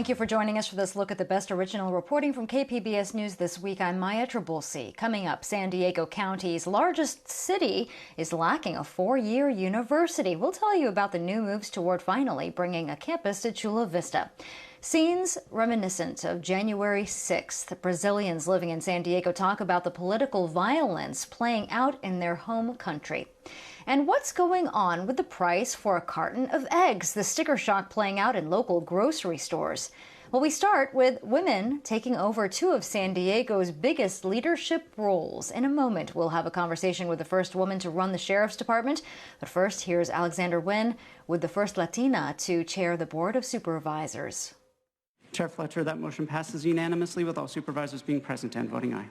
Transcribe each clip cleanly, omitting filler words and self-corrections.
Thank you for joining us for this look at the best original reporting from KPBS News this week. I'm Maya Trabulsi. Coming up, San Diego County's largest city is lacking a 4-year university. We'll tell you about the new moves toward finally bringing a campus to Chula Vista. Scenes reminiscent of January 6th. Brazilians living in San Diego talk about the political violence playing out in their home country. And what's going on with the price for a carton of eggs? The sticker shock playing out in local grocery stores. Well, we start with women taking over 2 of San Diego's biggest leadership roles. In a moment, we'll have a conversation with the first woman to run the sheriff's department. But first, here's Alexander Nguyen with the first Latina to chair the Board of Supervisors. Chair Fletcher, that motion passes unanimously with all supervisors being present and voting aye.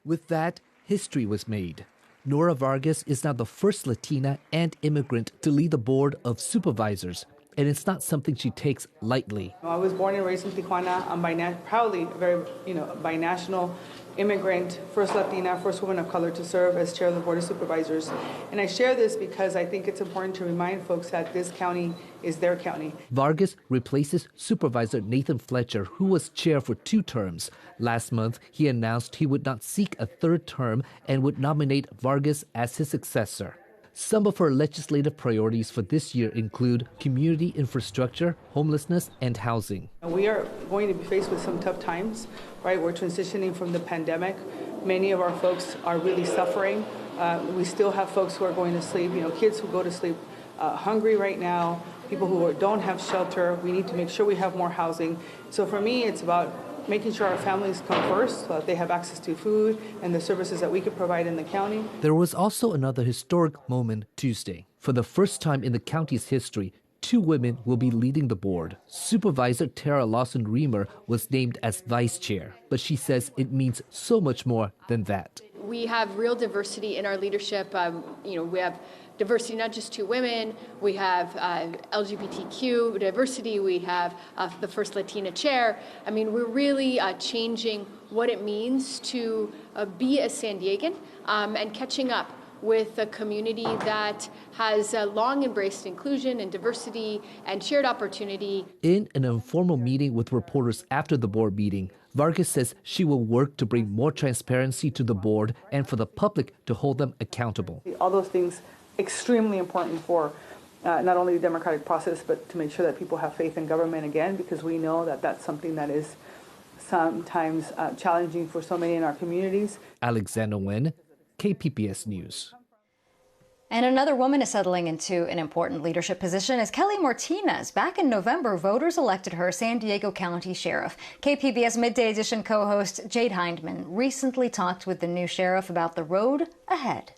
With that, history was made. Nora Vargas is now the first Latina and immigrant to lead the Board of Supervisors, and it's not something she takes lightly. I was born and raised in Tijuana. I'm proudly very, binational immigrant, first Latina, first woman of color to serve as chair of the Board of Supervisors. And I share this because I think it's important to remind folks that this county is their county. Vargas replaces Supervisor Nathan Fletcher, who was chair for 2 terms. Last month, he announced he would not seek a 3rd term and would nominate Vargas as his successor. Some of her legislative priorities for this year include community infrastructure, homelessness, and housing. We are going to be faced with some tough times, right? We're transitioning from the pandemic. Many of our folks are really suffering. We still have folks who are going to sleep, kids who go to sleep hungry right now, people who don't have shelter. We need to make sure we have more housing. So for me, it's about making sure our families come first so that they have access to food and the services that we could provide in the county. There was also another historic moment Tuesday. For the first time in the county's history, 2 women will be leading the board. Supervisor Tara Lawson-Reamer was named as vice chair, but she says it means so much more than that. We have real diversity in our leadership. We have diversity, not just to women. We have LGBTQ diversity. We have the first Latina chair. I mean, we're really changing what it means to be a San Diegan and catching up with a community that has long embraced inclusion and diversity and shared opportunity. In an informal meeting with reporters after the board meeting, Vargas says she will work to bring more transparency to the board and for the public to hold them accountable. All those things extremely important for not only the democratic process, but to make sure that people have faith in government again, because we know that that's something that is sometimes challenging for so many in our communities. Alexander Nguyen, KPBS News. And another woman is settling into an important leadership position is Kelly Martinez. Back in November, voters elected her San Diego County Sheriff. KPBS Midday Edition co-host Jade Hindman recently talked with the new sheriff about the road ahead.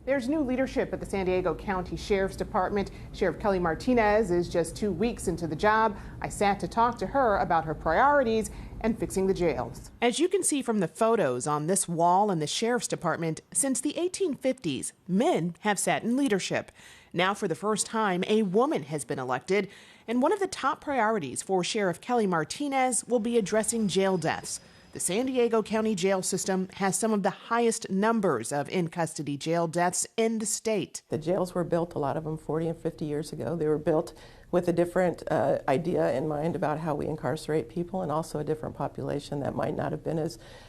There's new leadership at the San Diego County Sheriff's Department. Sheriff Kelly Martinez is just 2 weeks into the job. I sat to talk to her about her priorities and fixing the jails. As you can see from the photos on this wall in the Sheriff's Department, since the 1850s, men have sat in leadership. Now, for the first time, a woman has been elected, and one of the top priorities for Sheriff Kelly Martinez will be addressing jail deaths. The San Diego County jail system has some of the highest numbers of in-custody jail deaths in the state. The jails were built, a lot of them 40 and 50 years ago. They were built with a different idea in mind about how we incarcerate people, and also a different population that might not have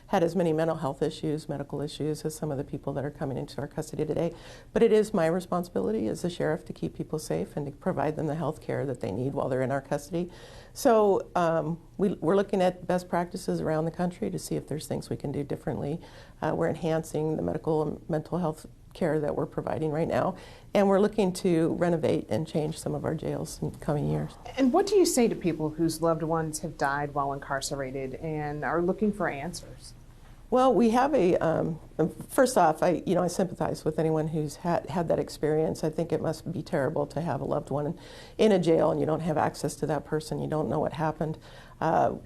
had as many mental health issues, medical issues as some of the people that are coming into our custody today. But it is my responsibility as a sheriff to keep people safe and to provide them the health care that they need while they're in our custody. So we're looking at best practices around the country to see if there's things we can do differently. We're enhancing the medical and mental health care that we're providing right now, and we're looking to renovate and change some of our jails in the coming years. And what do you say to people whose loved ones have died while incarcerated and are looking for answers? Well, we have first off, I sympathize with anyone who's had that experience. I think it must be terrible to have a loved one in a jail and you don't have access to that person. You don't know what happened.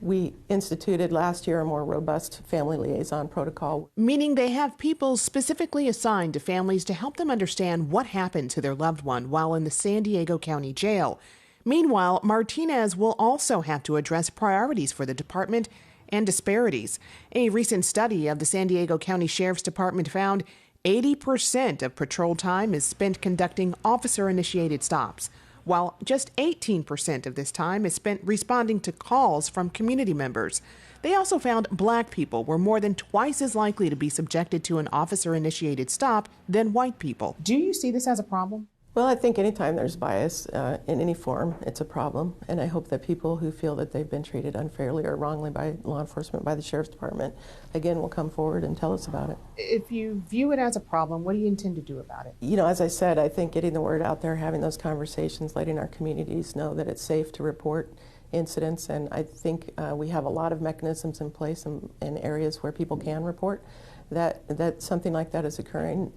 We instituted last year a more robust family liaison protocol. Meaning they have people specifically assigned to families to help them understand what happened to their loved one while in the San Diego County Jail. Meanwhile, Martinez will also have to address priorities for the department and disparities. A recent study of the San Diego County Sheriff's Department found 80% of patrol time is spent conducting officer-initiated stops, while just 18% of this time is spent responding to calls from community members. They also found Black people were more than twice as likely to be subjected to an officer-initiated stop than white people. Do you see this as a problem? Well, I think anytime there's bias in any form, it's a problem. And I hope that people who feel that they've been treated unfairly or wrongly by law enforcement, by the Sheriff's Department, again, will come forward and tell us about it. If you view it as a problem, what do you intend to do about it? You know, as I said, I think getting the word out there, having those conversations, letting our communities know that it's safe to report incidents. And I think we have a lot of mechanisms in place in areas where people can report that something like that is occurring.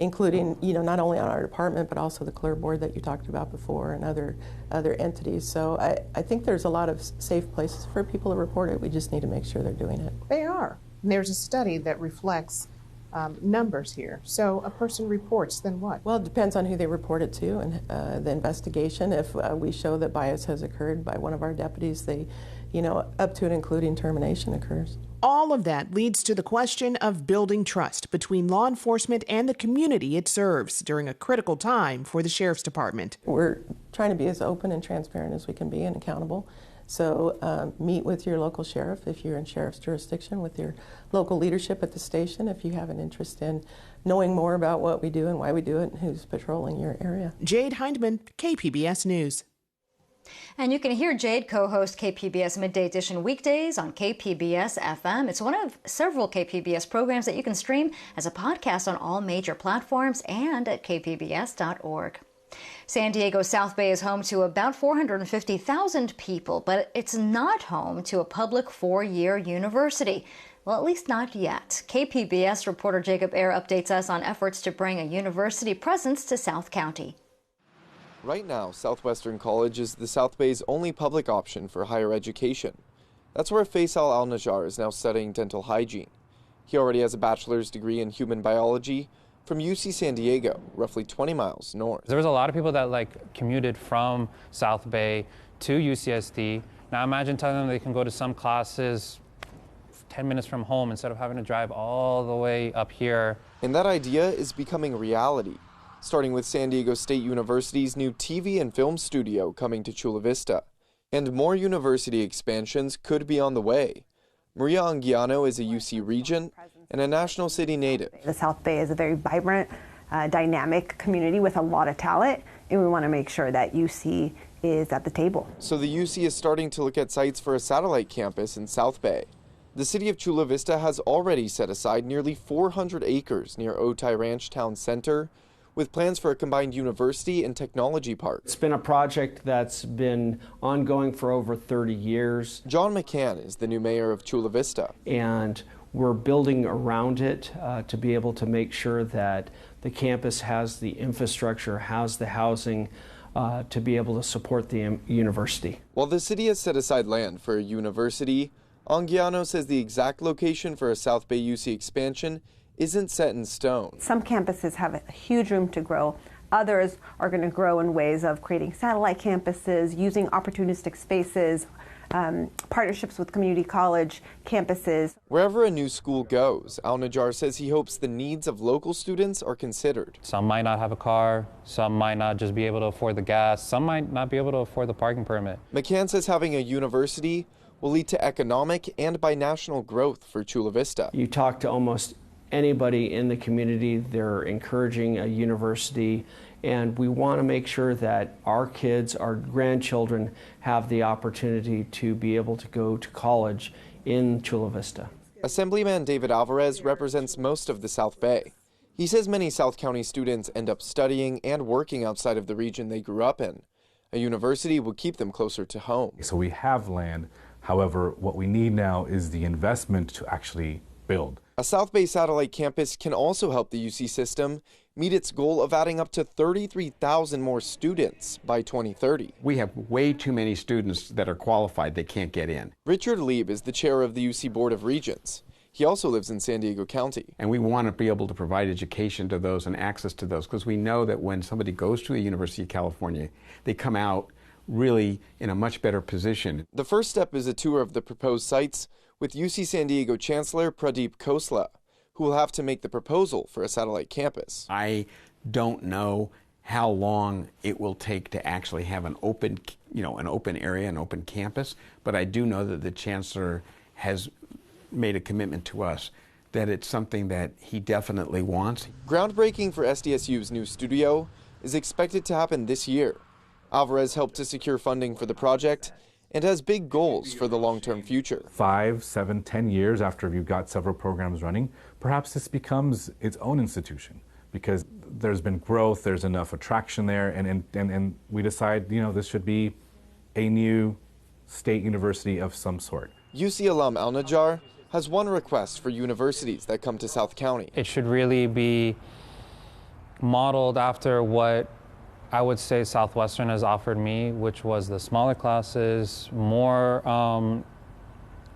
Including, you know, not only on our department, but also the Clear Board that you talked about before and other entities. So I think there's a lot of safe places for people to report it. We just need to make sure they're doing it. They are. And there's a study that reflects numbers here. So a person reports, then what? Well, it depends on who they report it to and the investigation. If we show that bias has occurred by one of our deputies, they, you know, up to and including termination occurs. All of that leads to the question of building trust between law enforcement and the community it serves during a critical time for the Sheriff's Department. We're trying to be as open and transparent as we can be and accountable. So meet with your local sheriff if you're in sheriff's jurisdiction, with your local leadership at the station if you have an interest in knowing more about what we do and why we do it and who's patrolling your area. Jade Hindman, KPBS News. And you can hear Jade co-host KPBS Midday Edition weekdays on KPBS FM. It's one of several KPBS programs that you can stream as a podcast on all major platforms and at kpbs.org. San Diego South Bay is home to about 450,000 people, but it's not home to a public four-year university. Well, at least not yet. KPBS reporter Jacob Ayer updates us on efforts to bring a university presence to South County. Right now, Southwestern College is the South Bay's only public option for higher education. That's where Faisal Al-Najjar is now studying dental hygiene. He already has a bachelor's degree in human biology from UC San Diego, roughly 20 miles north. There was a lot of people that commuted from South Bay to UCSD. Now imagine telling them they can go to some classes 10 minutes from home instead of having to drive all the way up here. And that idea is becoming reality, starting with San Diego State University's new TV and film studio coming to Chula Vista. And more university expansions could be on the way. Maria Anguiano is a UC Regent and a National City native. The South Bay is a very vibrant, dynamic community with a lot of talent, and we want to make sure that UC is at the table. So the UC is starting to look at sites for a satellite campus in South Bay. The city of Chula Vista has already set aside nearly 400 acres near Otay Ranch Town Center, with plans for a combined university and technology park. It's been a project that's been ongoing for over 30 years. John McCann is the new mayor of Chula Vista. And we're building around it to be able to make sure that the campus has the infrastructure, has the housing to be able to support the university. While the city has set aside land for a university, Anguiano says the exact location for a South Bay UC expansion isn't set in stone. Some campuses have a huge room to grow. Others are going to grow in ways of creating satellite campuses, using opportunistic spaces, partnerships with community college campuses. Wherever a new school goes, Al-Najjar says he hopes the needs of local students are considered. Some might not have a car, some might not just be able to afford the gas, some might not be able to afford the parking permit. McCann says having a university will lead to economic and binational growth for Chula Vista. You talk to almost anybody in the community, they're encouraging a university, and we want to make sure that our kids, our grandchildren, have the opportunity to be able to go to college in Chula Vista. Assemblyman David Alvarez represents most of the South Bay. He says many South County students end up studying and working outside of the region they grew up in. A university will keep them closer to home. So we have land. However, what we need now is the investment to actually build. A South Bay satellite campus can also help the UC system meet its goal of adding up to 33,000 more students by 2030. We have way too many students that are qualified that can't get in. Richard Lieb is the chair of the UC Board of Regents. He also lives in San Diego County. And we want to be able to provide education to those and access to those, because we know that when somebody goes to a University of California, they come out really in a much better position. The first step is a tour of the proposed sites with UC San Diego Chancellor Pradeep Khosla, who will have to make the proposal for a satellite campus. I don't know how long it will take to actually have an open, an open area, an open campus. But I do know that the chancellor has made a commitment to us that it's something that he definitely wants. Groundbreaking for SDSU's new studio is expected to happen this year. Alvarez helped to secure funding for the project and has big goals for the long-term future. 5, 7, 10 years after you've got several programs running, perhaps this becomes its own institution because there's been growth, there's enough attraction there, and we decide, this should be a new state university of some sort. UC alum Al-Najjar has one request for universities that come to South County. It should really be modeled after what I would say Southwestern has offered me, which was the smaller classes, more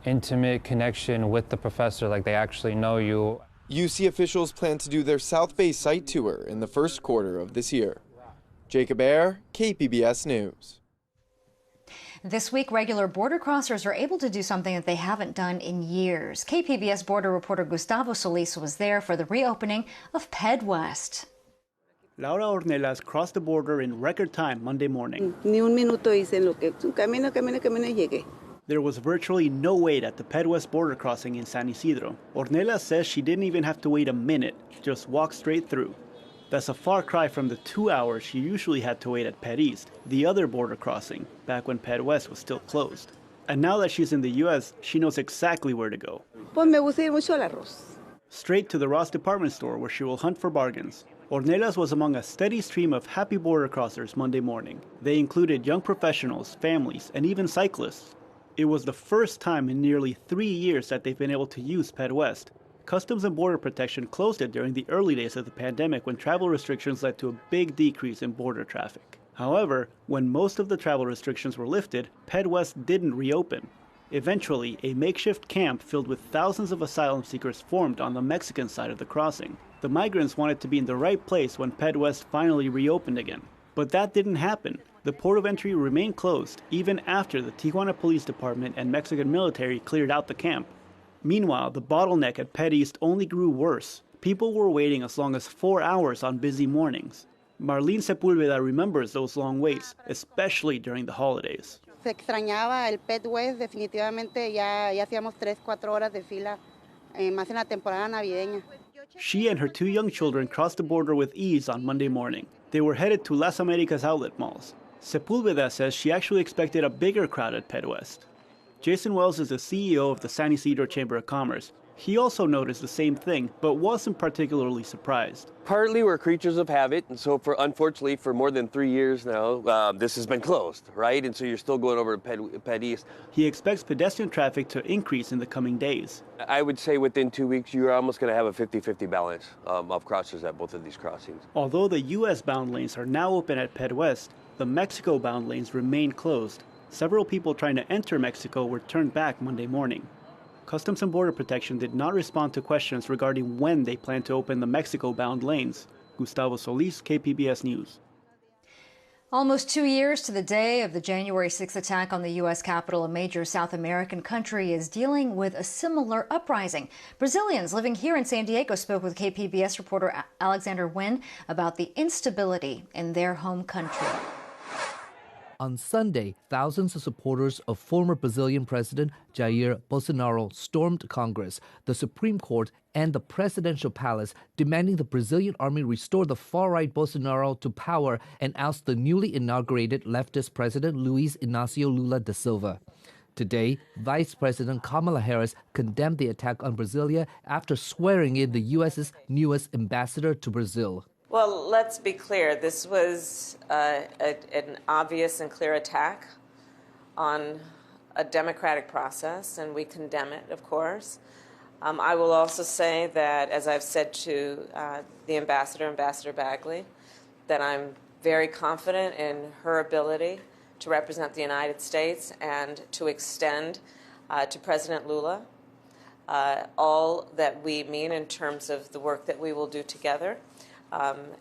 intimate connection with the professor, like they actually know you. UC officials plan to do their South Bay site tour in the first quarter of this year. Jacob Ayer, KPBS News. This week, regular border crossers are able to do something that they haven't done in years. KPBS border reporter Gustavo Solis was there for the reopening of PedWest. Laura Ornelas crossed the border in record time Monday morning. Ni un minuto hice en lo que camino y llegué. There was virtually no wait at the PedWest border crossing in San Isidro. Ornelas says she didn't even have to wait a minute, just walk straight through. That's a far cry from the 2 hours she usually had to wait at Ped East, the other border crossing, back when Ped West was still closed. And now that she's in the U.S., she knows exactly where to go. Pues me gusta ir mucho al arroz. Straight to the Ross department store where she will hunt for bargains. Ornelas was among a steady stream of happy border crossers Monday morning. They included young professionals, families, and even cyclists. It was the first time in nearly 3 years that they've been able to use PedWest. Customs and Border Protection closed it during the early days of the pandemic when travel restrictions led to a big decrease in border traffic. However, when most of the travel restrictions were lifted, PedWest didn't reopen. Eventually, a makeshift camp filled with thousands of asylum seekers formed on the Mexican side of the crossing. The migrants wanted to be in the right place when PedWest finally reopened again. But that didn't happen. The port of entry remained closed even after the Tijuana Police Department and Mexican military cleared out the camp. Meanwhile, the bottleneck at Ped East only grew worse. People were waiting as long as 4 hours on busy mornings. Marlene Sepúlveda remembers those long waits, especially during the holidays. Se extrañaba el Ped West, definitivamente ya hacíamos 3-4 horas de fila, más en la temporada navideña. She and her 2 young children crossed the border with ease on Monday morning. They were headed to Las Americas outlet malls. Sepúlveda says she actually expected a bigger crowd at PedWest. Jason Wells is the CEO of the San Isidro Chamber of Commerce. He also noticed the same thing, but wasn't particularly surprised. Partly we're creatures of habit, and so unfortunately for more than 3 years now, this has been closed, right? And so you're still going over to Ped East. He expects pedestrian traffic to increase in the coming days. I would say within 2 weeks, you're almost going to have a 50-50 balance of crossers at both of these crossings. Although the U.S.-bound lanes are now open at Ped West, the Mexico-bound lanes remain closed. Several people trying to enter Mexico were turned back Monday morning. Customs and Border Protection did not respond to questions regarding when they plan to open the Mexico-bound lanes. Gustavo Solis, KPBS News. Almost 2 years to the day of the January 6th attack on the U.S. Capitol, a major South American country is dealing with a similar uprising. Brazilians living here in San Diego spoke with KPBS reporter Alexander Nguyen about the instability in their home country. On Sunday, thousands of supporters of former Brazilian President Jair Bolsonaro stormed Congress, the Supreme Court, and the presidential palace, demanding the Brazilian army restore the far-right Bolsonaro to power and oust the newly inaugurated leftist president Luiz Inácio Lula da Silva. Today, Vice President Kamala Harris condemned the attack on Brasilia after swearing in the U.S.'s newest ambassador to Brazil. Well, let's be clear. This was an obvious and clear attack on a democratic process, and we condemn it, of course. I will also say that, as I've said to the Ambassador Bagley, that I'm very confident in her ability to represent the United States and to extend to President Lula all that we mean in terms of the work that we will do together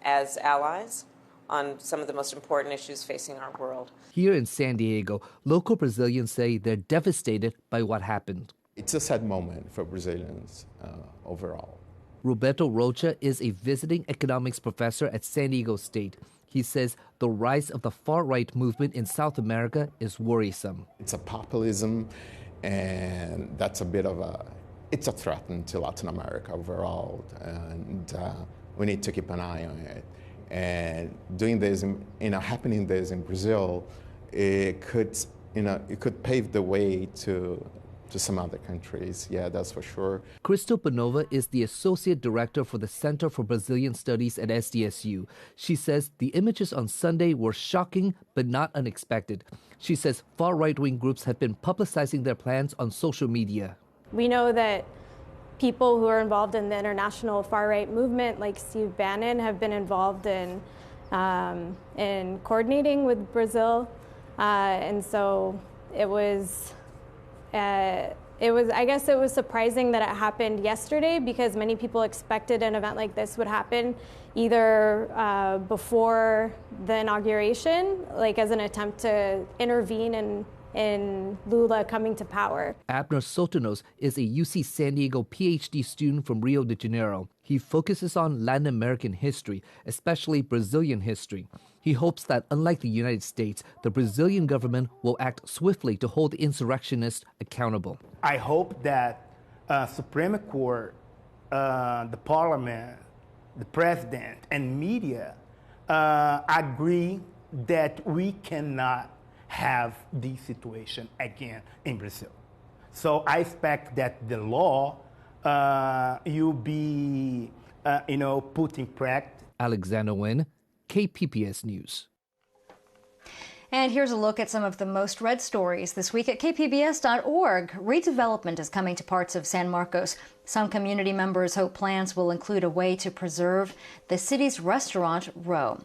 as allies on some of the most important issues facing our world. Here in San Diego, local Brazilians say they're devastated by what happened. It's a sad moment for Brazilians overall. Roberto Rocha is a visiting economics professor at San Diego State. He says the rise of the far-right movement in South America is worrisome. It's a populism, and that's a bit of it's a threat to Latin America overall, and we need to keep an eye on it. And doing this, happening this in Brazil, it could pave the way to some other countries. Yeah, that's for sure. Crystal Panova is the Associate Director for the Center for Brazilian Studies at SDSU. She says the images on Sunday were shocking but not unexpected. She says far right-wing groups have been publicizing their plans on social media. We know that people who are involved in the international far-right movement, like Steve Bannon, have been involved in coordinating with Brazil, and so it was I guess it was surprising that it happened yesterday, because many people expected an event like this would happen either before the inauguration, like as an attempt to intervene in Lula coming to power. Abner Sotonos is a UC San Diego PhD student from Rio de Janeiro. He focuses on Latin American history, especially Brazilian history. He hopes that, unlike the United States, the Brazilian government will act swiftly to hold the insurrectionists accountable. I hope that Supreme Court, the Parliament, the President, and media agree that we cannot have this situation again in Brazil. So I expect that the law will be, put in practice. Alexander Nguyen, KPBS News. And here's a look at some of the most read stories this week at kpbs.org. Redevelopment is coming to parts of San Marcos. Some community members hope plans will include a way to preserve the city's restaurant row.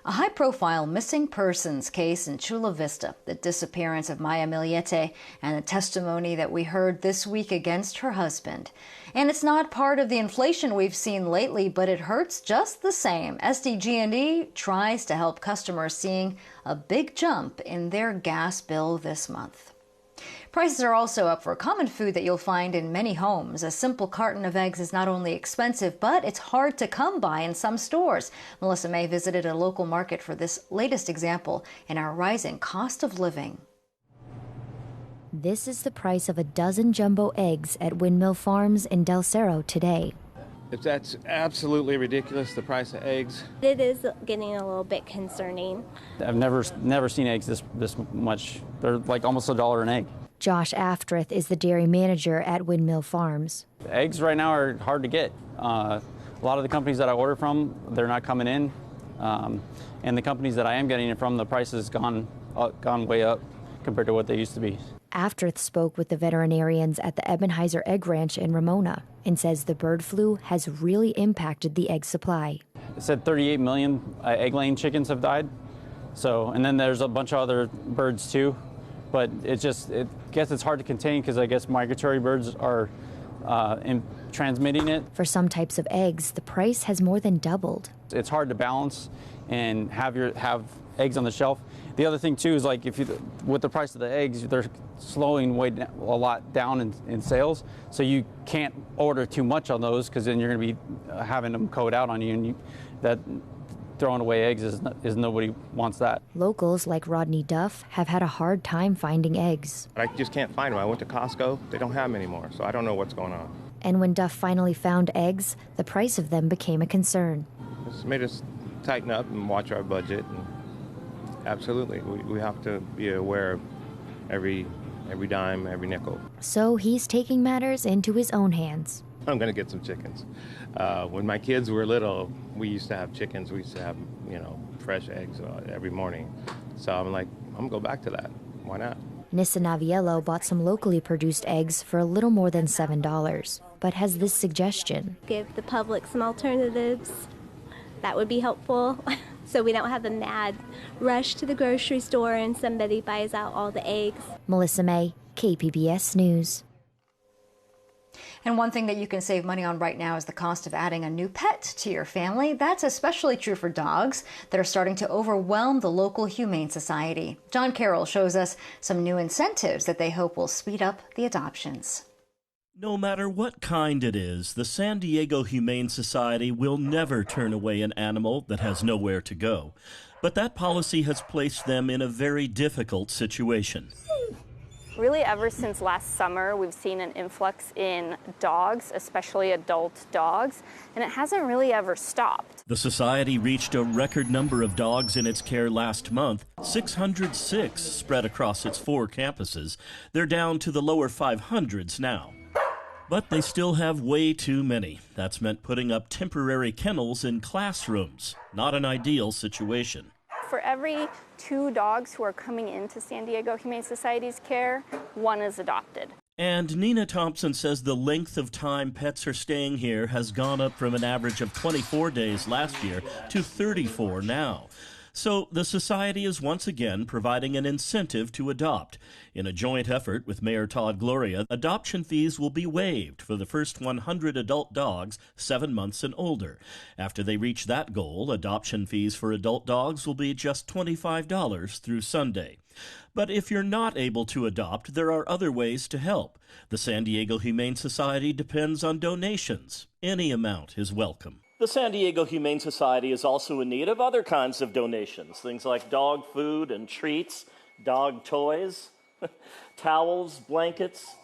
A high-profile missing persons case in Chula Vista, the disappearance of Maya Miliete, and the testimony that we heard this week against her husband. And it's not part of the inflation we've seen lately, but it hurts just the same. SDG&E tries to help customers seeing a big jump in their gas bill this month. Prices are also up for a common food that you'll find in many homes. A simple carton of eggs is not only expensive, but it's hard to come by in some stores. Melissa May visited a local market for this latest example in our rising cost of living. This is the price of a dozen jumbo eggs at Windmill Farms in Del Cerro today. That's absolutely ridiculous, the price of eggs. It is getting a little bit concerning. I've never seen eggs this much. They're like almost $1 an egg. Josh Aftreth is the dairy manager at Windmill Farms. Eggs right now are hard to get. A lot of the companies that I order from, they're not coming in. And the companies that I am getting it from, the price has gone way up compared to what they used to be. Aftreth spoke with the veterinarians at the Ebenheiser Egg Ranch in Ramona and says the bird flu has really impacted the egg supply. It said 38 million egg-laying chickens have died. So, and then there's a bunch of other birds too. But I guess it's hard to contain because I guess migratory birds are transmitting it. For some types of eggs, the price has more than doubled. It's hard to balance and have eggs on the shelf. The other thing too is like with the price of the eggs, they're slowing a lot down in sales. So you can't order too much on those because then you're going to be having them code out on you, and throwing away eggs is nobody wants that. Locals like Rodney Duff have had a hard time finding eggs. I just can't find them. I went to Costco. They don't have them anymore, so I don't know what's going on. And when Duff finally found eggs, the price of them became a concern. It's made us tighten up and watch our budget. And absolutely, we have to be aware of every dime, every nickel. So he's taking matters into his own hands. I'm going to get some chickens. When my kids were little, we used to have chickens. We used to have, fresh eggs every morning. So I'm like, I'm going to go back to that. Why not? Nissa Naviello bought some locally produced eggs for a little more than $7, but has this suggestion. Give the public some alternatives. That would be helpful. So we don't have a mad rush to the grocery store and somebody buys out all the eggs. Melissa May, KPBS News. And one thing that you can save money on right now is the cost of adding a new pet to your family. That's especially true for dogs that are starting to overwhelm the local Humane Society. John Carroll shows us some new incentives that they hope will speed up the adoptions. No matter what kind it is, the San Diego Humane Society will never turn away an animal that has nowhere to go. But that policy has placed them in a very difficult situation. Really, ever since last summer, we've seen an influx in dogs, especially adult dogs, and it hasn't really ever stopped. The society reached a record number of dogs in its care last month, 606 spread across its 4 campuses. They're down to the lower 500s now. But they still have way too many. That's meant putting up temporary kennels in classrooms. Not an ideal situation. For every 2 dogs who are coming into San Diego Humane Society's care, 1 is adopted. And Nina Thompson says the length of time pets are staying here has gone up from an average of 24 days last year to 34 now. So the society is once again providing an incentive to adopt. In a joint effort with Mayor Todd Gloria, adoption fees will be waived for the first 100 adult dogs 7 months and older. After they reach that goal, adoption fees for adult dogs will be just $25 through Sunday. But if you're not able to adopt, there are other ways to help. The San Diego Humane Society depends on donations. Any amount is welcome. The San Diego Humane Society is also in need of other kinds of donations, things like dog food and treats, dog toys, towels, blankets.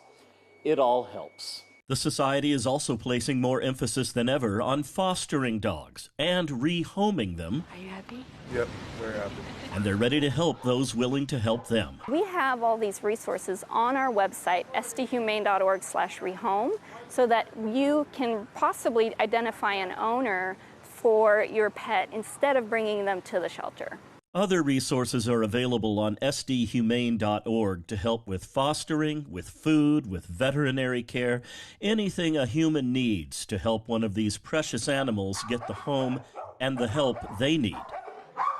It all helps. The Society is also placing more emphasis than ever on fostering dogs and rehoming them. Are you happy? Yep, very happy. And they're ready to help those willing to help them. We have all these resources on our website, sdhumane.org/rehome, so that you can possibly identify an owner for your pet instead of bringing them to the shelter. Other resources are available on sdhumane.org to help with fostering, with food, with veterinary care, anything a human needs to help one of these precious animals get the home and the help they need.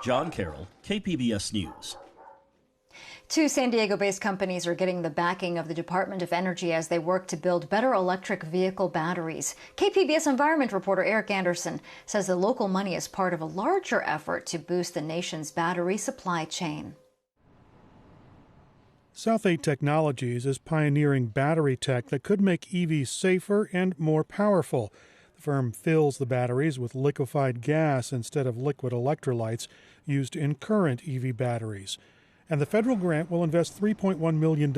John Carroll, KPBS News. 2 San Diego-based companies are getting the backing of the Department of Energy as they work to build better electric vehicle batteries. KPBS environment reporter Eric Anderson says the local money is part of a larger effort to boost the nation's battery supply chain. South 8 Technologies is pioneering battery tech that could make EVs safer and more powerful. The firm fills the batteries with liquefied gas instead of liquid electrolytes used in current EV batteries. And the federal grant will invest $3.1 million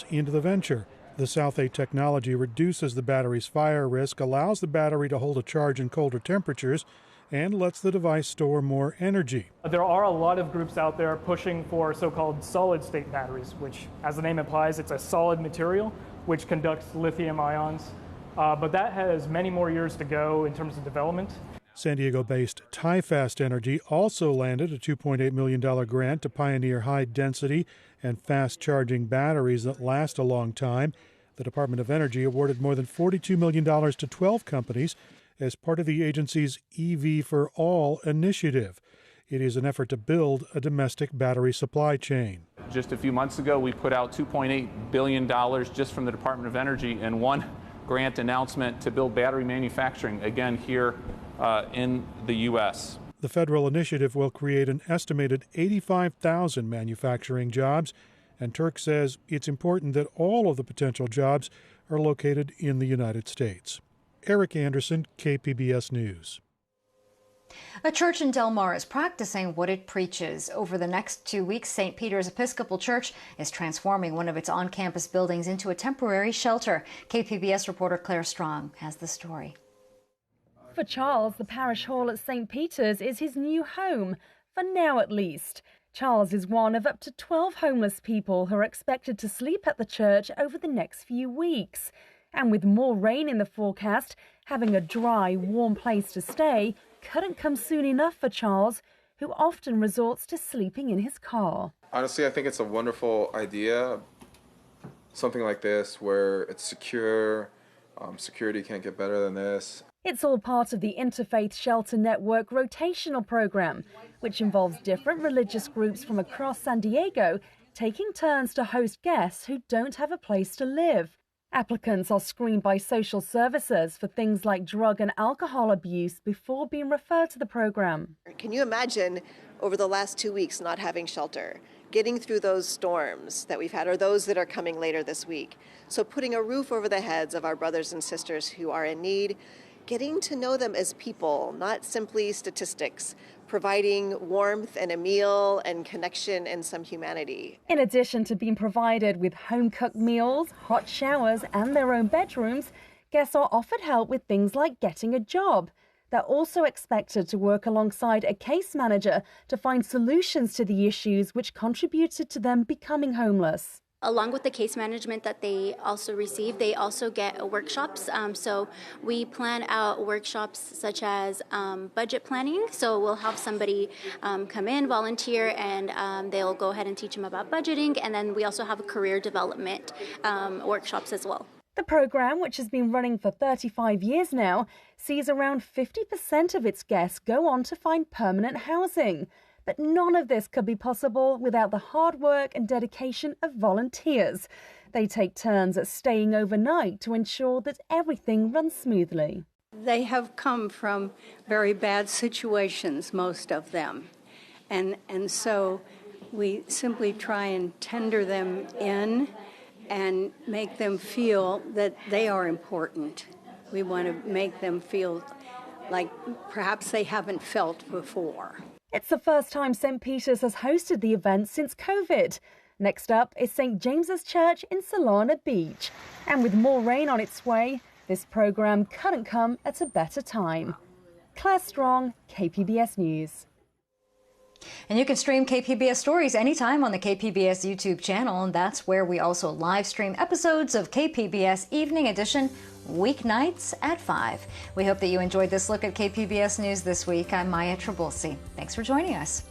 into the venture. The South 8 technology reduces the battery's fire risk, allows the battery to hold a charge in colder temperatures, and lets the device store more energy. There are a lot of groups out there pushing for so-called solid-state batteries, which, as the name implies, it's a solid material which conducts lithium ions. But that has many more years to go in terms of development. San Diego-based TieFast Energy also landed a $2.8 million grant to pioneer high-density and fast-charging batteries that last a long time. The Department of Energy awarded more than $42 million to 12 companies as part of the agency's EV for All initiative. It is an effort to build a domestic battery supply chain. Just a few months ago, we put out $2.8 billion just from the Department of Energy in one grant announcement to build battery manufacturing, again, here in the U.S. The federal initiative will create an estimated 85,000 manufacturing jobs, and Turk says it's important that all of the potential jobs are located in the United States. Eric Anderson, KPBS News. A church in Del Mar is practicing what it preaches. Over the next 2 weeks, St. Peter's Episcopal Church is transforming one of its on-campus buildings into a temporary shelter. KPBS reporter Claire Strong has the story. For Charles, the parish hall at St. Peter's is his new home, for now at least. Charles is one of up to 12 homeless people who are expected to sleep at the church over the next few weeks. And with more rain in the forecast, having a dry, warm place to stay couldn't come soon enough for Charles, who often resorts to sleeping in his car. Honestly, I think it's a wonderful idea, something like this, where it's secure. Security can't get better than this. It's all part of the Interfaith Shelter Network rotational program, which involves different religious groups from across San Diego taking turns to host guests who don't have a place to live. Applicants are screened by social services for things like drug and alcohol abuse before being referred to the program. Can you imagine over the last 2 weeks not having shelter? getting through those storms that we've had, or those that are coming later this week. So putting a roof over the heads of our brothers and sisters who are in need, getting to know them as people, not simply statistics, providing warmth and a meal and connection and some humanity. In addition to being provided with home-cooked meals, hot showers and their own bedrooms, guests are offered help with things like getting a job. They're also expected to work alongside a case manager to find solutions to the issues which contributed to them becoming homeless. Along with the case management that they also receive, they also get workshops. So we plan out workshops such as budget planning. So we'll have somebody come in, volunteer, and they'll go ahead and teach them about budgeting. And then we also have career development workshops as well. The program, which has been running for 35 years now, sees around 50% of its guests go on to find permanent housing. But none of this could be possible without the hard work and dedication of volunteers. They take turns at staying overnight to ensure that everything runs smoothly. They have come from very bad situations, most of them. And so we simply try and tender them in and make them feel that they are important. We want to make them feel like perhaps they haven't felt before. It's the first time St. Peter's has hosted the event since COVID. Next up is St. James's Church in Solana Beach. And with more rain on its way, this programme couldn't come at a better time. Claire Strong, KPBS News. And you can stream KPBS Stories anytime on the KPBS YouTube channel, and that's where we also live stream episodes of KPBS Evening Edition weeknights at 5. We hope that you enjoyed this look at KPBS News this week. I'm Maya Trabulsi. Thanks for joining us.